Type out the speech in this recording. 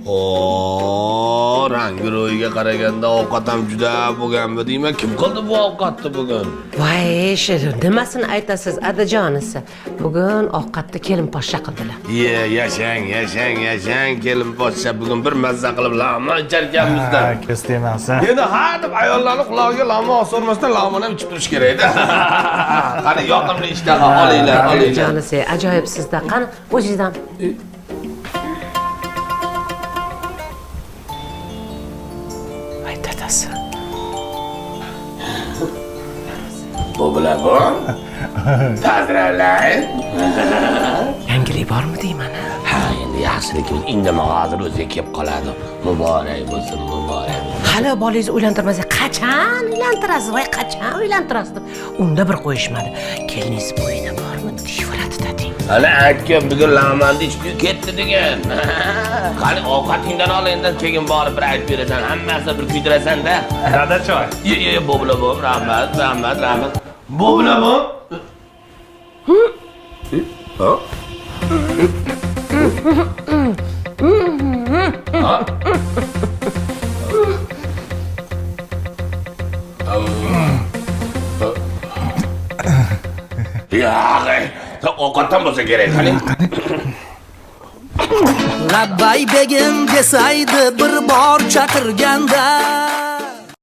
O, rangi ro'yiga qaraganda ovqat ham juda bo'lganmi deyman. Kim qildi bu ovqatni bugun? Voy, shirin nimasini aytasiz, adajonisi. Bugun ovqatni kelin poshsha qildilar. Yashang, kelin poshsha bugun bir mazza qilib lag'mon icharkanmizda. Ko'z temansan. Endi ha deb ayollarni qulog'iga lag'mon osirmasdan lag'mon ham ichib turish kerak edi. Qani yoqimli ishtaha olinglar. Adajonisi, ajoyib sizda. Qani, o'zingizdan. Voy, dadasi. Bu bilan bu. Tazralang. Yangilik bormi deyman? Ha, endi yaxshilik indamay hozir o'ziga kelib qoladi. Muborak bo'lsin, muborak. Hali bolangizni uylantirmasa, qachon uylantirasiz? Voy, qachon uylantirasiz deb unda bir qo'yishmadi. Keliningiz bo'yida bormi? Deyveradi deng. Hali aytgan bugun lag'monni ichib ketdi degan. Qani ovqatingdan ol endi, keyin borib bir aytib berasan, hammasini bir kuydirasan-da. Dada choy. Ye, bu bilan bu. Rahmat. Bu bilan bu. Ha? Ya, ovqatdan bo'lsa kerak, qani. Labbay begim desaydi bir bor chaqirganda